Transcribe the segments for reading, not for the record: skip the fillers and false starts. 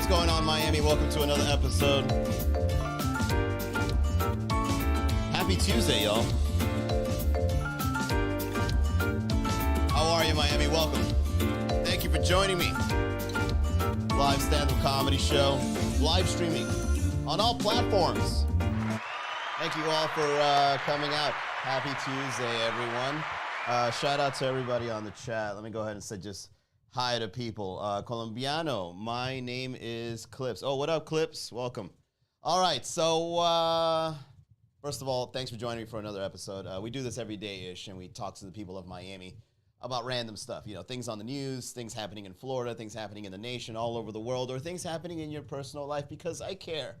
going on, Miami? Welcome to another episode. Happy Tuesday, y'all. How are you, Miami? Welcome. Thank you for joining me. Live stand-up comedy show, live streaming on all platforms. Thank you all for coming out. Happy Tuesday, everyone. Shout out to everybody on the chat. Let me go ahead and say just hi to people. Colombiano, my name is Clips. Oh, what up, Clips? Welcome. All right, so first of all, thanks for joining me for another episode. We do this every day-ish, and we talk to the people of Miami about random stuff. You know, things on the news, things happening in Florida, things happening in the nation, all over the world, or things happening in your personal life because I care.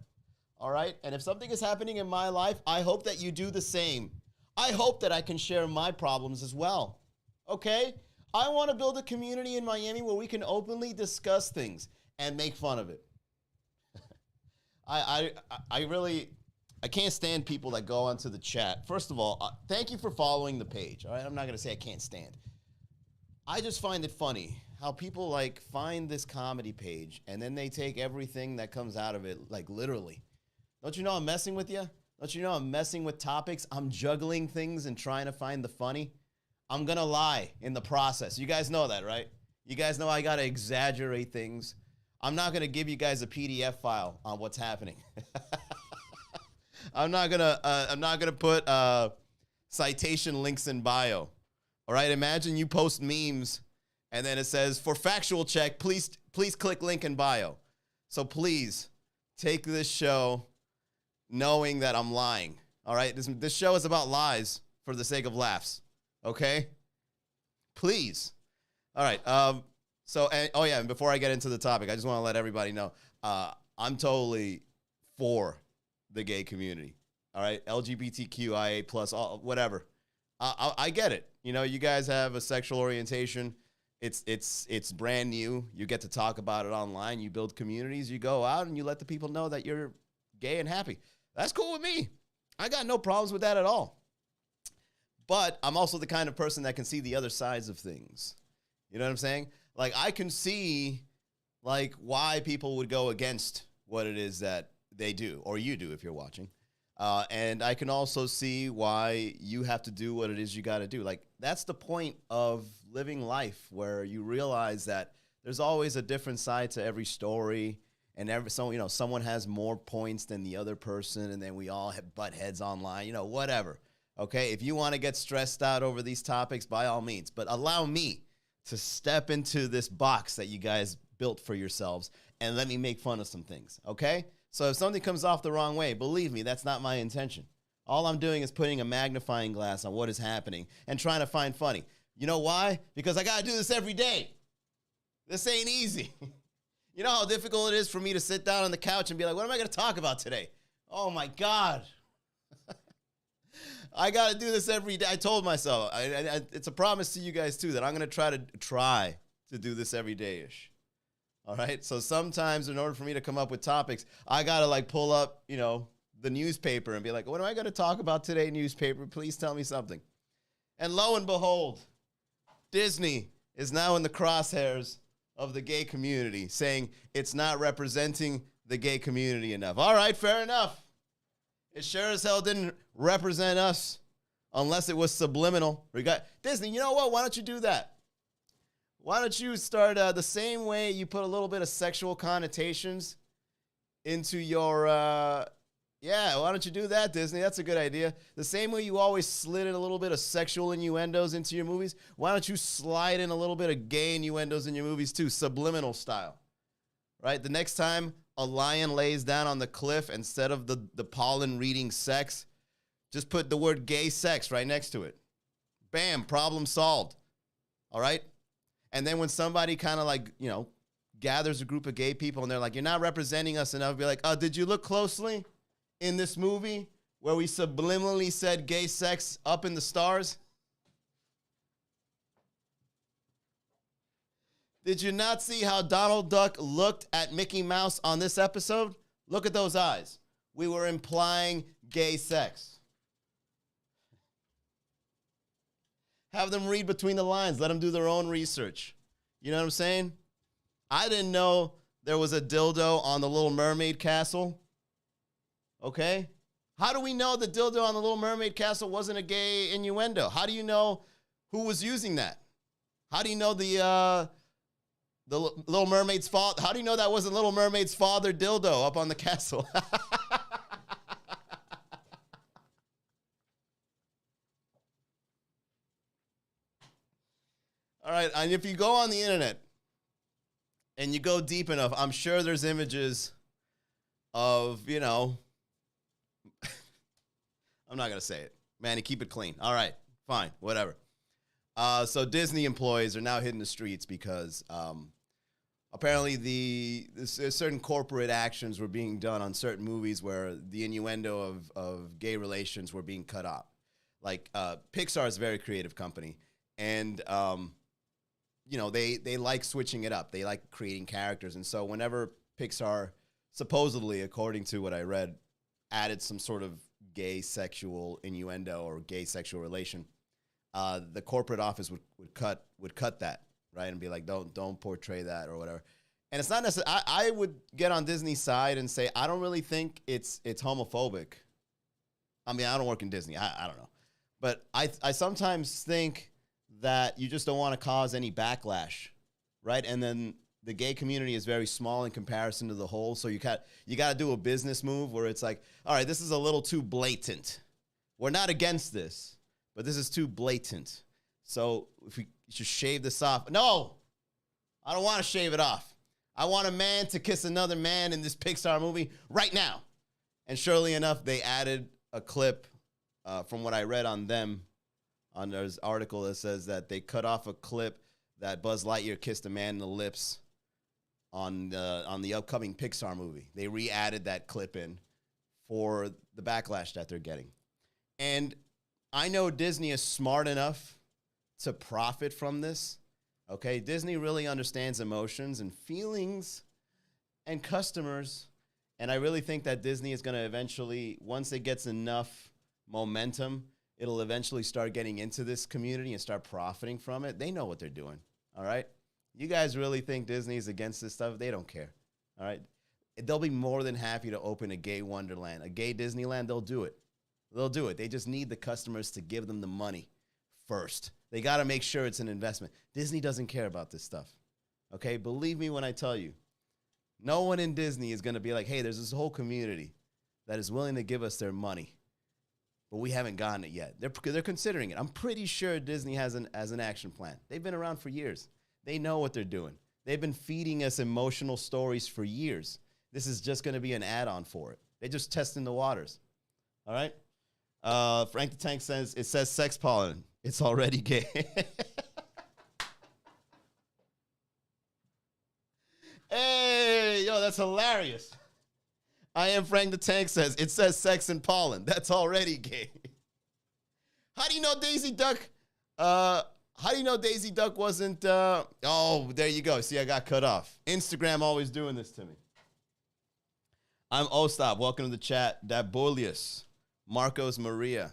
All right? And if something is happening in my life, I hope that you do the same. I hope that I can share my problems as well, okay? I want to build a community in Miami where we can openly discuss things and make fun of it. I can't stand people that go onto the chat. First of all, thank you for following the page, all right? I'm not going to say I can't stand. I just find it funny how people, like, find this comedy page and then they take everything that comes out of it, like, literally. Don't you know I'm messing with you? Don't you know I'm messing with topics? I'm juggling things and trying to find the funny. I'm going to lie in the process. You guys know that, right? You guys know I got to exaggerate things. I'm not going to give you guys a PDF file on what's happening. I'm not going to put citation links in bio. All right? Imagine you post memes and then it says, for factual check, please click link in bio. So please take this show knowing that I'm lying, all right? This show is about lies for the sake of laughs, okay? Please. All right, and before I get into the topic, I just want to let everybody know, I'm totally for the gay community, all right? LGBTQIA+, whatever. I get it. You know, you guys have a sexual orientation. It's brand new. You get to talk about it online. You build communities. You go out and you let the people know that you're gay and happy. That's cool with me. I got no problems with that at all. But I'm also the kind of person that can see the other sides of things. You know what I'm saying? Like, I can see, like, why people would go against what it is that they do, or you do if you're watching. And I can also see why you have to do what it is you got to do. Like, that's the point of living life, where you realize that there's always a different side to every story. And someone has more points than the other person, and then we all butt heads online, whatever. Okay, if you want to get stressed out over these topics, by all means. But allow me to step into this box that you guys built for yourselves and let me make fun of some things, okay? So if something comes off the wrong way, believe me, that's not my intention. All I'm doing is putting a magnifying glass on what is happening and trying to find funny. You know why? Because I got to do this every day. This ain't easy. You know how difficult it is for me to sit down on the couch and be like, what am I going to talk about today? Oh, my God. I got to do this every day. I told myself, it's a promise to you guys, too, that I'm going to try to do this every day-ish. All right? So sometimes in order for me to come up with topics, I got to, like, pull up, the newspaper and be like, what am I going to talk about today, newspaper? Please tell me something. And lo and behold, Disney is now in the crosshairs of the gay community, saying it's not representing the gay community enough. All right, fair enough. It sure as hell didn't represent us unless it was subliminal. Disney, you know what? Why don't you do that? Why don't you start the same way you put a little bit of sexual connotations into your... why don't you do that, Disney? That's a good idea. The same way you always slid in a little bit of sexual innuendos into your movies, why don't you slide in a little bit of gay innuendos in your movies too, subliminal style, right? The next time a lion lays down on the cliff, instead of the pollen reading sex, just put the word gay sex right next to it. Bam, problem solved, all right? And then when somebody kind of like, gathers a group of gay people and they're like, you're not representing us enough, be like, did you look closely in this movie where we subliminally said gay sex up in the stars? Did you not see how Donald Duck looked at Mickey Mouse on this episode? Look at those eyes. We were implying gay sex. Have them read between the lines. Let them do their own research. You know what I'm saying? I didn't know there was a dildo on the Little Mermaid castle? Okay? How do we know the dildo on the Little Mermaid castle wasn't a gay innuendo? How do you know who was using that? How do you know the Little Mermaid's father? How do you know that wasn't Little Mermaid's father dildo up on the castle? All right, and if you go on the internet and you go deep enough, I'm sure there's images of, you know, I'm not going to say it. Manny, keep it clean. All right, fine, whatever. So Disney employees are now hitting the streets because apparently certain corporate actions were being done on certain movies where the innuendo of gay relations were being cut off. Like Pixar is a very creative company, and you know, they like switching it up. They like creating characters. And so whenever Pixar, supposedly, according to what I read, added some sort of gay sexual innuendo or gay sexual relation, the corporate office would cut that, right? And be like, don't portray that or whatever. And it's not necessarily, I would get on Disney's side and say, I don't really think it's homophobic. I mean, I don't work in Disney. I don't know. But I sometimes think that you just don't want to cause any backlash, right? And then the gay community is very small in comparison to the whole, so you got to do a business move where it's like, all right, this is a little too blatant. We're not against this, but this is too blatant. So if we should shave this off. No, I don't want to shave it off. I want a man to kiss another man in this Pixar movie right now. And surely enough, they added a clip from what I read on them, on this article that says that they cut off a clip that Buzz Lightyear kissed a man in the lips on the upcoming Pixar movie. They re-added that clip in for the backlash that they're getting. And I know Disney is smart enough to profit from this. Okay, Disney really understands emotions and feelings and customers. And I really think that Disney is going to eventually, once it gets enough momentum, it'll eventually start getting into this community and start profiting from it. They know what they're doing, all right? You guys really think Disney is against this stuff? They don't care, all right? They'll be more than happy to open a gay Wonderland, a gay Disneyland. They'll do it. They'll do it. They just need the customers to give them the money first. They got to make sure it's an investment. Disney doesn't care about this stuff, okay? Believe me when I tell you, no one in Disney is going to be like, hey, there's this whole community that is willing to give us their money, but we haven't gotten it yet. They're considering it. I'm pretty sure Disney has an action plan. They've been around for years. They know what they're doing. They've been feeding us emotional stories for years. This is just going to be an add-on for it. They're just testing the waters. All right? Frank the Tank says, it says sex pollen. It's already gay. Hey, yo, that's hilarious. I am Frank the Tank says, it says sex and pollen. That's already gay. How do you know Daisy Duck? How do you know Daisy Duck wasn't, oh, there you go. See, I got cut off. Instagram always doing this to me. I'm Ostap. Welcome to the chat. Dabulius. Marcos Maria.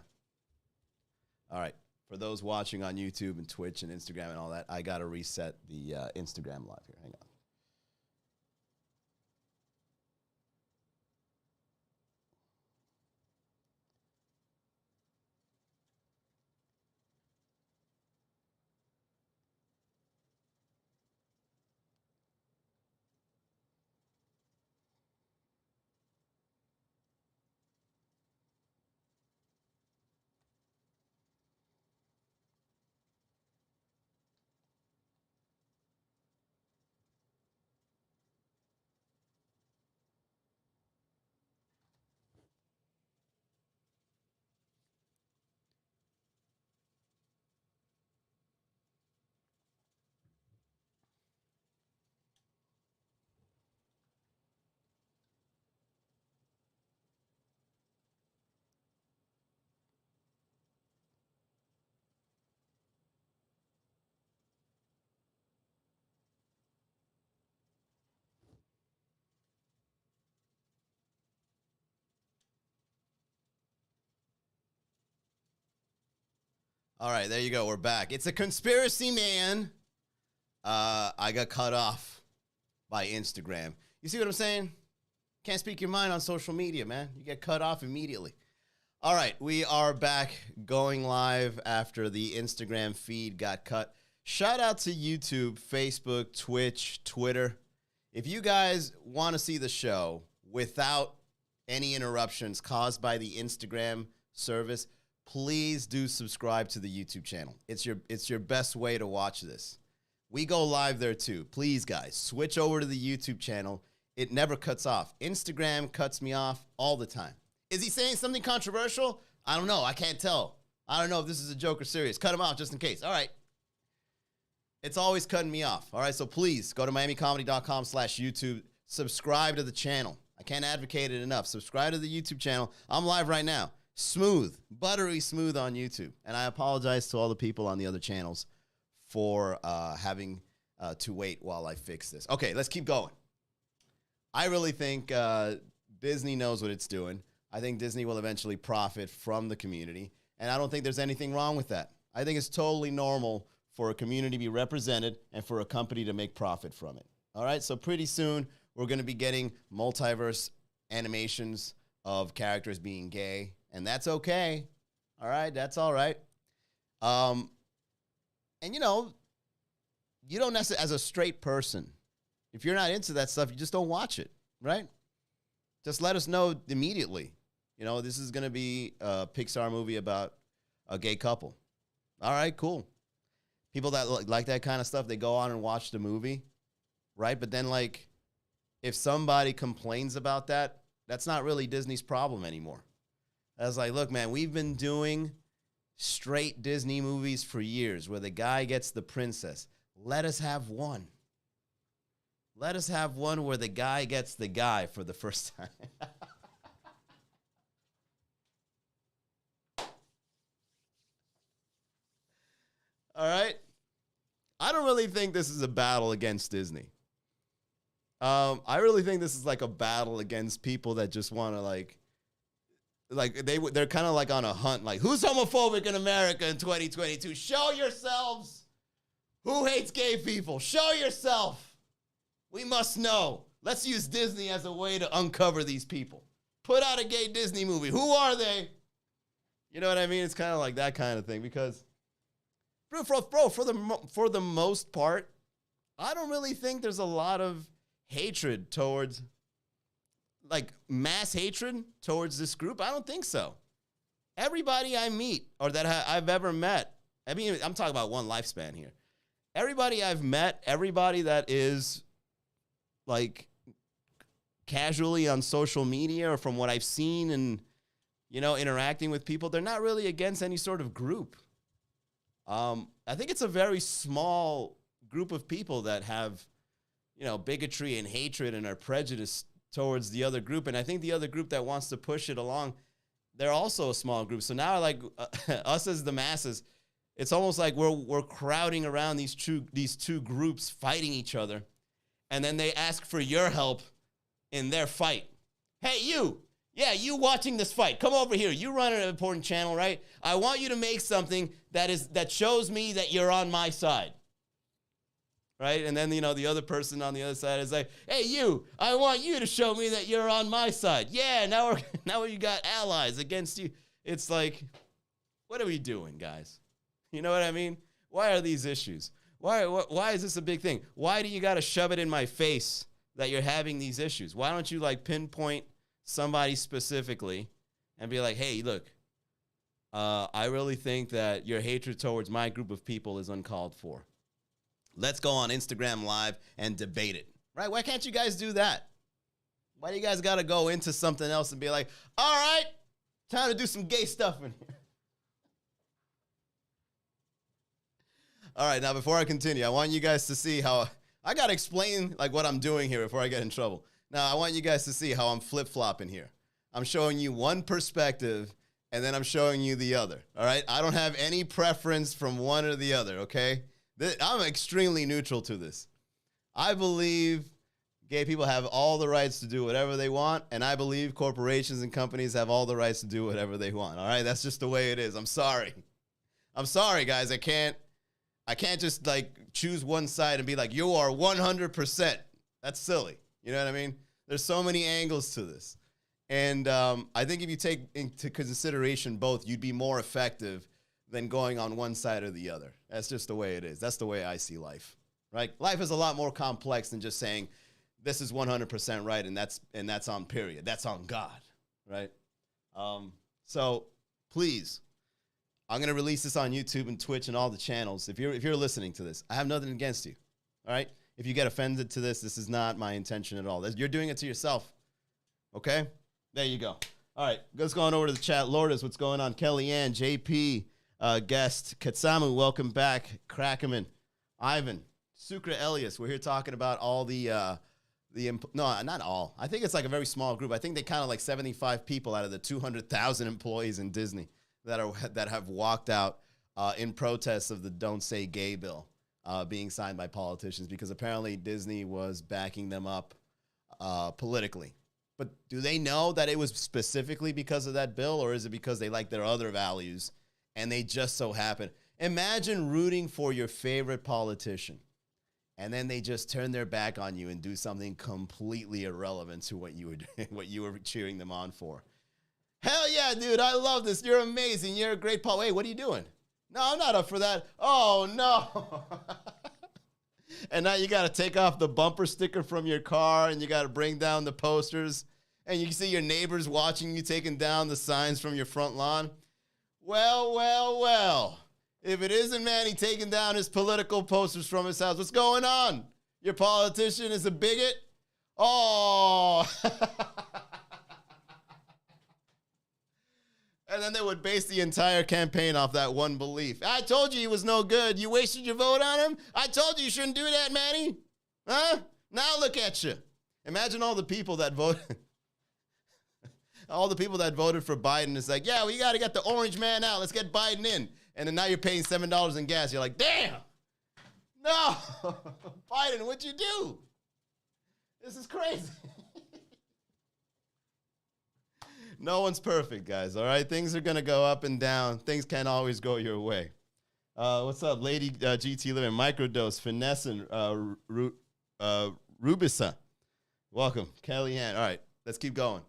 All right. For those watching on YouTube and Twitch and Instagram and all that, I got to reset the Instagram live here. Hang on. All right, there you go. We're back. It's a conspiracy, man. I got cut off by Instagram. You see what I'm saying? Can't speak your mind on social media, man. You get cut off immediately. All right, we are back going live after the Instagram feed got cut. Shout out to YouTube, Facebook, Twitch, Twitter. If you guys want to see the show without any interruptions caused by the Instagram service, please do subscribe to the YouTube channel. It's your best way to watch this. We go live there too. Please, guys, switch over to the YouTube channel. It never cuts off. Instagram cuts me off all the time. Is he saying something controversial? I don't know. I can't tell. I don't know if this is a joke or serious. Cut him off just in case. All right. It's always cutting me off. All right, so please go to miamicomedy.com/YouTube. Subscribe to the channel. I can't advocate it enough. Subscribe to the YouTube channel. I'm live right now. Smooth, buttery smooth on YouTube. And I apologize to all the people on the other channels for having to wait while I fix this. Okay, let's keep going. I really think Disney knows what it's doing. I think Disney will eventually profit from the community, and I don't think there's anything wrong with that. I think it's totally normal for a community to be represented and for a company to make profit from it. All right, so pretty soon we're going to be getting multiverse animations of characters being gay, and that's okay. All right, that's all right. And you know, you don't necessarily, as a straight person, if you're not into that stuff, you just don't watch it, right? Just let us know immediately. You know, this is going to be a Pixar movie about a gay couple. All right, cool. People that like that kind of stuff, they go on and watch the movie, right? But then, like, if somebody complains about that, that's not really Disney's problem anymore. I was like, look, man, we've been doing straight Disney movies for years where the guy gets the princess. Let us have one. Let us have one where the guy gets the guy for the first time. All right? I don't really think this is a battle against Disney. I really think this is like a battle against people that just want to like they're kind of like on a hunt, like, who's homophobic in America in 2022? Show yourselves. Who hates gay people? Show yourself. We must know. Let's use Disney as a way to uncover these people. Put out a gay Disney movie. Who are they? You know what I mean? It's kind of like that kind of thing because, bro, for the most part, I don't really think there's a lot of hatred towards, like, mass hatred towards this group. I don't think so. Everybody I meet or that I've ever met, I mean, I'm talking about one lifespan here. Everybody I've met, everybody that is, like, casually on social media or from what I've seen and, you know, interacting with people, they're not really against any sort of group. I think it's a very small group of people that have, you know, bigotry and hatred and are prejudiced towards the other group. And I think the other group that wants to push it along, they're also a small group. So now, like, us as the masses, it's almost like we're crowding around these two groups fighting each other. And then they ask for your help in their fight. Hey, you. Yeah, you watching this fight. Come over here. You run an important channel, right? I want you to make something that shows me that you're on my side. Right? And then, you know, the other person on the other side is like, hey, you, I want you to show me that you're on my side. Yeah, now you got allies against you. It's like, what are we doing, guys? You know what I mean? Why are these issues? Why is this a big thing? Why do you got to shove it in my face that you're having these issues? Why don't you, like, pinpoint somebody specifically and be like, hey, look, I really think that your hatred towards my group of people is uncalled for. Let's go on Instagram Live and debate it, right? Why can't you guys do that? Why do you guys got to go into something else and be like, all right, time to do some gay stuff in here? All right, now before I continue, I want you guys to see how I got to explain like what I'm doing here before I get in trouble. Now, I want you guys to see how I'm flip-flopping here. I'm showing you one perspective, and then I'm showing you the other, all right? I don't have any preference from one or the other, okay? I'm extremely neutral to this. I believe gay people have all the rights to do whatever they want, and I believe corporations and companies have all the rights to do whatever they want, all right? That's just the way it is. I'm sorry. I'm sorry, guys. I can't just, like, choose one side and be like, you are 100%. That's silly. You know what I mean? There's so many angles to this. And I think if you take into consideration both, you'd be more effective than going on one side or the other. That's just the way it is. That's the way I see life, right? Life is a lot more complex than just saying this is 100% right and that's on period. That's on God, right? So please, I'm going to release this on YouTube and Twitch and all the channels. If you're listening to this, I have nothing against you, all right? If you get offended to this, this is not my intention at all. You're doing it to yourself, okay? There you go. All right, let's go on over to the chat. Lourdes, what's going on? Kellyanne, JP, guest, Katsamu, welcome back. Crackerman, Ivan, Sukra Elias. We're here talking about all no, not all. I think it's like a very small group. I think they counted like 75 people out of the 200,000 employees in Disney that have walked out in protest of the Don't Say Gay bill being signed by politicians, because apparently Disney was backing them up politically. But do they know that it was specifically because of that bill, or is it because they like their other values and they just so happen? Imagine rooting for your favorite politician and then they just turn their back on you and do something completely irrelevant to what you were cheering them on for. Hell yeah, dude, I love this. You're amazing. You're a great Hey, what are you doing? No, I'm not up for that. Oh, no. And now you got to take off the bumper sticker from your car, and you got to bring down the posters, and you see your neighbors watching you taking down the signs from your front lawn. Well, well, well. If it isn't Manny taking down his political posters from his house, what's going on? Your politician is a bigot? Oh. And then they would base the entire campaign off that one belief. I told you he was no good. You wasted your vote on him? I told you shouldn't do that, Manny. Huh? Now look at you. Imagine all the people that voted. All the people that voted for Biden is like, yeah, we got to get the orange man out. Let's get Biden in. And then now you're paying $7 in gas. You're like, damn. No. Biden, what'd you do? This is crazy. No one's perfect, guys, all right? Things are going to go up and down. Things can't always go your way. What's up, Lady GT Living, Microdose, Finesse, and Rubisa. Welcome, Kellyanne. All right, let's keep going.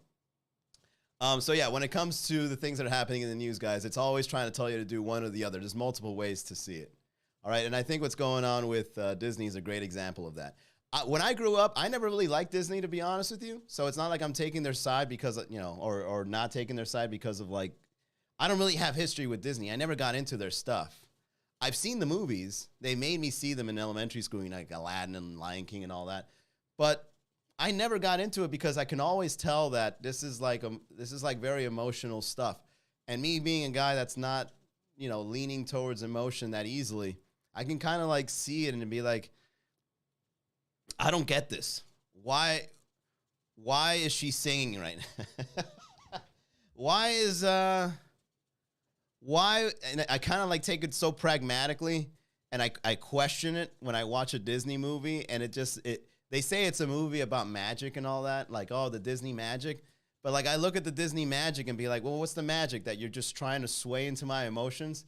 So, yeah, when it comes to the things that are happening in the news, guys, it's always trying to tell you to do one or the other. There's multiple ways to see it, all right? And I think what's going on with Disney is a great example of that. When I grew up, I never really liked Disney, to be honest with you. So it's not like I'm taking their side because, you know, or not taking their side because of, like, I don't really have history with Disney. I never got into their stuff. I've seen the movies. They made me see them in elementary school, you know, like Aladdin and Lion King and all that. But I never got into it because I can always tell that this is like very emotional stuff. And me being a guy that's not, you know, leaning towards emotion that easily, I can kind of like see it and be like, I don't get this. Why is she singing right now? Why, and I kind of like take it so pragmatically, and I question it when I watch a Disney movie, and they say it's a movie about magic and all that, like, oh, the Disney magic. But like I look at the Disney magic and be like, well, what's the magic that you're just trying to sway into my emotions?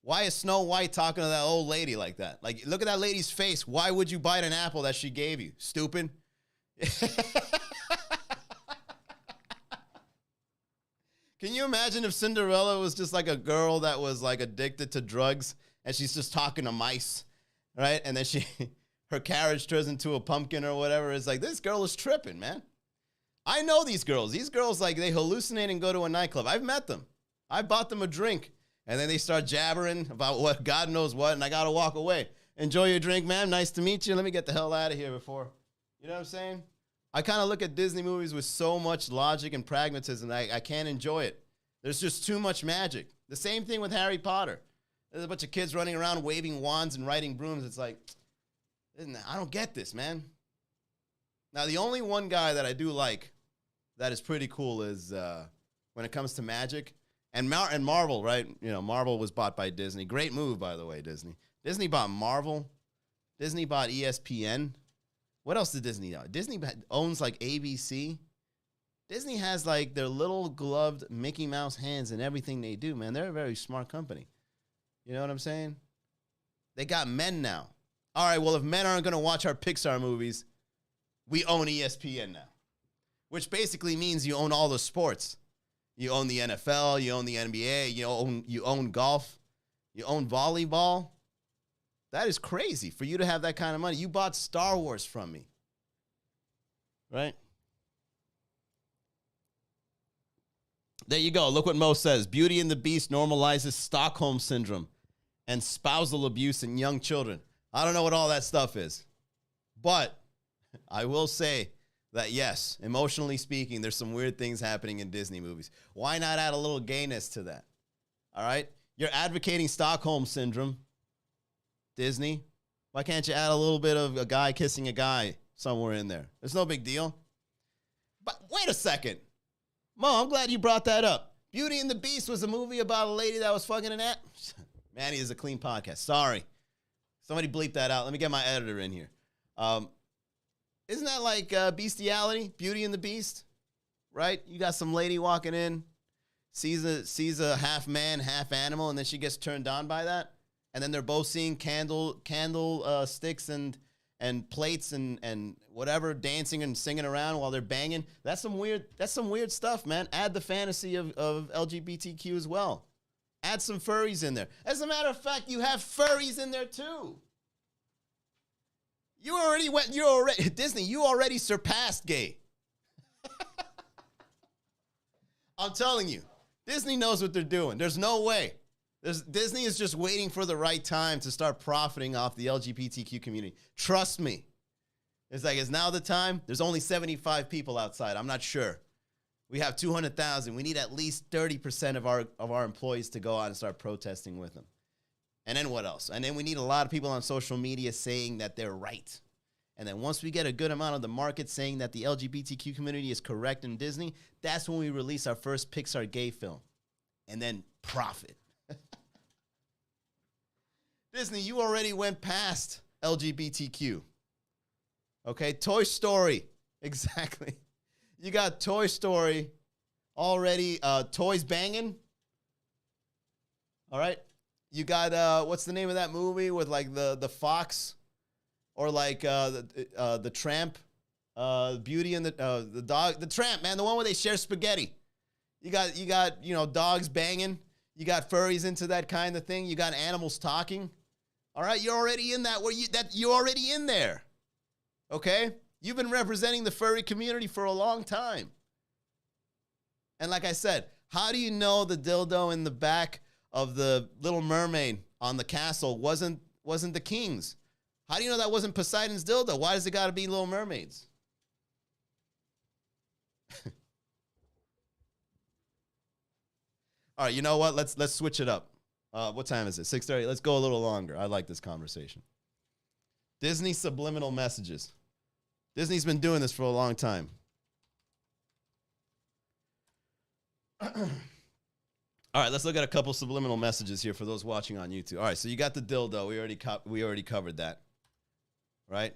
Why is Snow White talking to that old lady like that? Like, look at that lady's face. Why would you bite an apple that she gave you? Stupid. Can you imagine if Cinderella was just like a girl that was like addicted to drugs and she's just talking to mice, right? And then her carriage turns into a pumpkin or whatever. It's like, this girl is tripping, man. I know these girls. These girls, like, they hallucinate and go to a nightclub. I've met them. I bought them a drink. And then they start jabbering about what God knows what, and I got to walk away. Enjoy your drink, man. Nice to meet you. Let me get the hell out of here before. You know what I'm saying? I kind of look at Disney movies with so much logic and pragmatism that I can't enjoy it. There's just too much magic. The same thing with Harry Potter. There's a bunch of kids running around waving wands and riding brooms. It's like, I don't get this, man. Now, the only one guy that I do like that is pretty cool is when it comes to magic. And Marvel, right? You know, Marvel was bought by Disney. Great move, by the way, Disney. Disney bought Marvel. Disney bought ESPN. What else did Disney own? Disney owns, like, ABC. Disney has, like, their little gloved Mickey Mouse hands in everything they do, man. They're a very smart company. You know what I'm saying? They got men now. All right, well, if men aren't going to watch our Pixar movies, We own ESPN now, which basically means you own all the sports. You own the NFL, you own the NBA, you own golf, you own volleyball. That is crazy for you to have that kind of money. You bought Star Wars from me, right? There you go. Look what Mo says. Beauty and the Beast normalizes Stockholm Syndrome and spousal abuse in young children. I don't know what all that stuff is, but I will say that, yes, emotionally speaking, there's some weird things happening in Disney movies. Why not add a little gayness to that? All right? You're advocating Stockholm Syndrome, Disney. Why can't you add a little bit of a guy kissing a guy somewhere in there? It's no big deal. But wait a second. Mo, I'm glad you brought that up. Beauty and the Beast was a movie about a lady that was fucking an at. Manny is a clean podcast. Sorry. Somebody bleep that out. Let me get my editor in here. Isn't that like bestiality? Beauty and the Beast? Right? You got some lady walking in, sees a half man, half animal, and then she gets turned on by that. And then they're both seeing candle sticks and plates and whatever, dancing and singing around while they're banging. That's some weird stuff, man. Add the fantasy of LGBTQ as well. Add some furries in there. As a matter of fact, you have furries in there too. Disney, you already surpassed gay. I'm telling you, Disney knows what they're doing. There's no way. Disney is just waiting for the right time to start profiting off the LGBTQ community. Trust me. It's like, is now the time? There's only 75 people outside. I'm not sure. We have 200,000. We need at least 30% of our employees to go out and start protesting with them. And then what else? And then we need a lot of people on social media saying that they're right. And then once we get a good amount of the market saying that the LGBTQ community is correct in Disney, that's when we release our first Pixar gay film. And then profit. Disney, you already went past LGBTQ. Okay, Toy Story. Exactly. You got Toy Story already, toys banging. All right. You got, what's the name of that movie with like the fox or like the tramp, Beauty and the dog, the tramp, man, the one where they share spaghetti. You got, dogs banging. You got furries into that kind of thing. You got animals talking. All right, you're already in that. You're already in there. Okay, you've been representing the furry community for a long time. And like I said, how do you know the dildo in the back of the Little Mermaid on the castle wasn't the king's? How do you know that wasn't Poseidon's dildo? Why does it got to be Little Mermaid's? All right, you know what? Let's switch it up. What time is it? 6:30. Let's go a little longer. I like this conversation. Disney subliminal messages. Disney's been doing this for a long time. All right, let's look at a couple subliminal messages here for those watching on YouTube. All right, so you got the dildo. We already covered that. Right?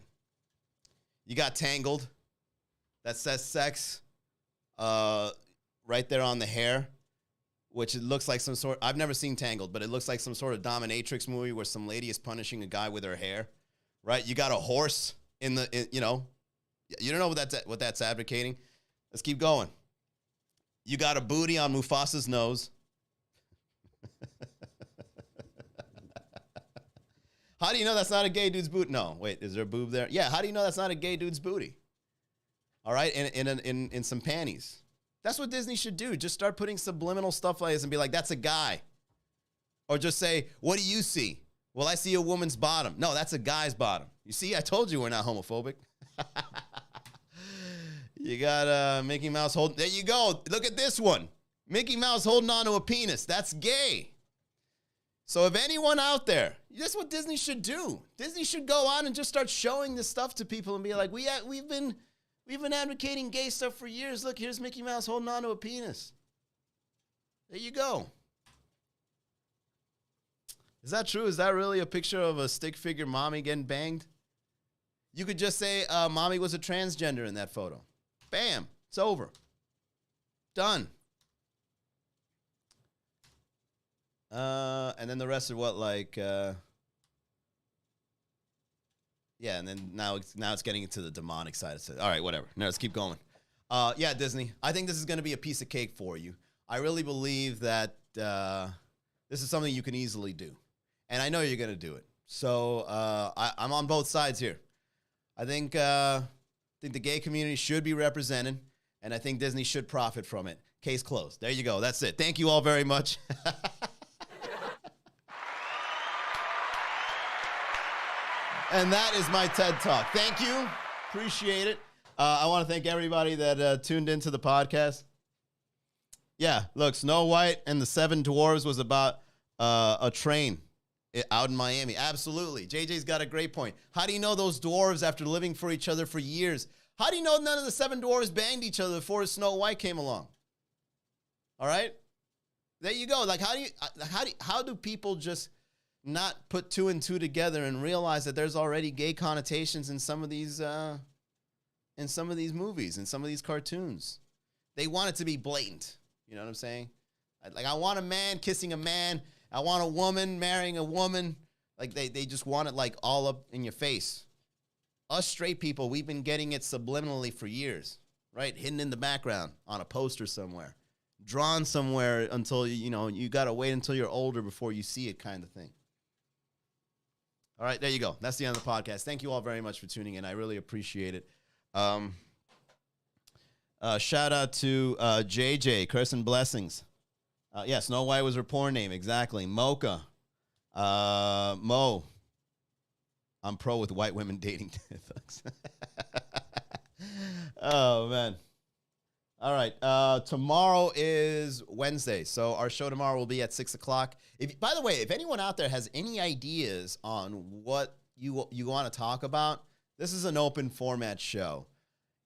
You got Tangled. That says sex right there on the hair, which it looks like some sort. I've never seen Tangled, but it looks like some sort of dominatrix movie where some lady is punishing a guy with her hair. Right? You got a horse you don't know what that's advocating. Let's keep going. You got a booty on Mufasa's nose. How do you know that's not a gay dude's booty? No, wait, is there a boob there? Yeah, how do you know that's not a gay dude's booty? All right, in some panties. That's what Disney should do. Just start putting subliminal stuff like this and be like, that's a guy. Or just say, what do you see? Well, I see a woman's bottom. No, that's a guy's bottom. You see, I told you we're not homophobic. You got Mickey Mouse holding. There you go. Look at this one. Mickey Mouse holding on to a penis. That's gay. So if anyone out there, that's what Disney should do. Disney should go on and just start showing this stuff to people and be like, we've been advocating gay stuff for years. Look, here's Mickey Mouse holding on to a penis. There you go. Is that true? Is that really a picture of a stick figure mommy getting banged? You could just say mommy was a transgender in that photo. Bam. It's over. Done. And then the rest are what, like, Yeah, and then now it's getting into the demonic side. All right, whatever. No, let's keep going. Yeah, Disney. I think this is going to be a piece of cake for you. I really believe that this is something you can easily do, and I know you're going to do it. So I'm on both sides here. I think the gay community should be represented, and I think Disney should profit from it. Case closed. There you go. That's it. Thank you all very much. And that is my TED Talk. Thank you. Appreciate it. I want to thank everybody that tuned into the podcast. Yeah, look, Snow White and the Seven Dwarves was about a train out in Miami. Absolutely. JJ's got a great point. How do you know those dwarves, after living for each other for years, how do you know none of the seven dwarves banged each other before Snow White came along? All right? There you go. Like, how do people just not put two and two together and realize that there's already gay connotations in some of these movies, in some of these cartoons? They want it to be blatant. You know what I'm saying? Like, I want a man kissing a man. I want a woman marrying a woman. Like, they just want it, like, all up in your face. Us straight people, we've been getting it subliminally for years, right? Hidden in the background on a poster somewhere. Drawn somewhere until, you got to wait until you're older before you see it, kind of thing. All right, there you go. That's the end of the podcast. Thank you all very much for tuning in. I really appreciate it. Shout out to JJ, curse and blessings. Yeah, Snow White was her porn name, exactly. Mocha. Mo. I'm pro with white women dating. Oh, man. All right. Tomorrow is Wednesday, so our show tomorrow will be at 6 o'clock. By the way, if anyone out there has any ideas on what you want to talk about, this is an open format show.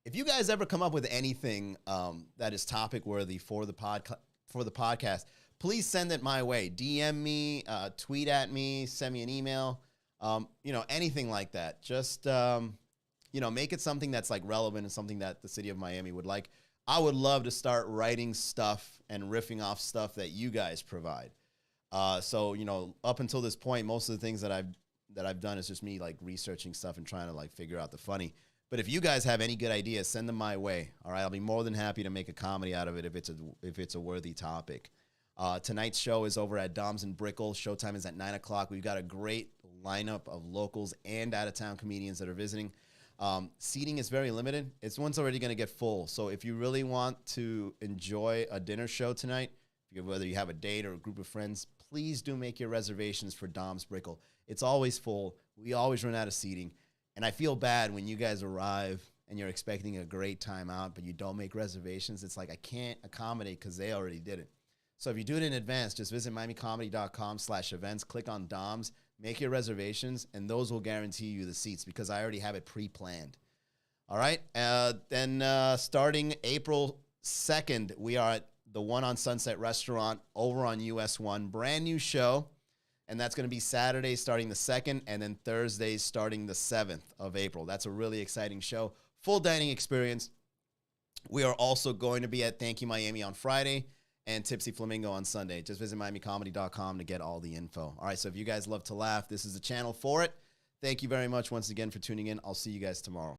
If you guys ever come up with anything that is topic worthy for the podcast, please send it my way. DM me, tweet at me, send me an email, anything like that. Just make it something that's like relevant and something that the city of Miami would like. I would love to start writing stuff and riffing off stuff that you guys provide. So up until this point, most of the things that I've done is just me like researching stuff and trying to like figure out the funny. But if you guys have any good ideas, send them my way. All right, I'll be more than happy to make a comedy out of it if it's a worthy topic. Tonight's show is over at Dom's and Brickell. Showtime is at 9 o'clock. We've got a great lineup of locals and out-of-town comedians that are visiting. Seating is very limited. One's already going to get full. So if you really want to enjoy a dinner show tonight, whether you have a date or a group of friends, please do make your reservations for Dom's Brickell. It's always full. We always run out of seating. And I feel bad when you guys arrive and you're expecting a great time out, but you don't make reservations. It's like I can't accommodate because they already did it. So if you do it in advance, just visit miamicomedy.com/events, click on Dom's, make your reservations, and those will guarantee you the seats because I already have it pre-planned. All right? Then starting April 2nd, we are at the One on Sunset restaurant over on US 1. Brand new show, and that's going to be Saturday starting the 2nd, and then Thursday starting the 7th of April. That's a really exciting show. Full dining experience. We are also going to be at Thank You Miami on Friday and Tipsy Flamingo on Sunday. Just visit miamicomedy.com to get all the info. All right, so if you guys love to laugh, this is the channel for it. Thank you very much once again for tuning in. I'll see you guys tomorrow.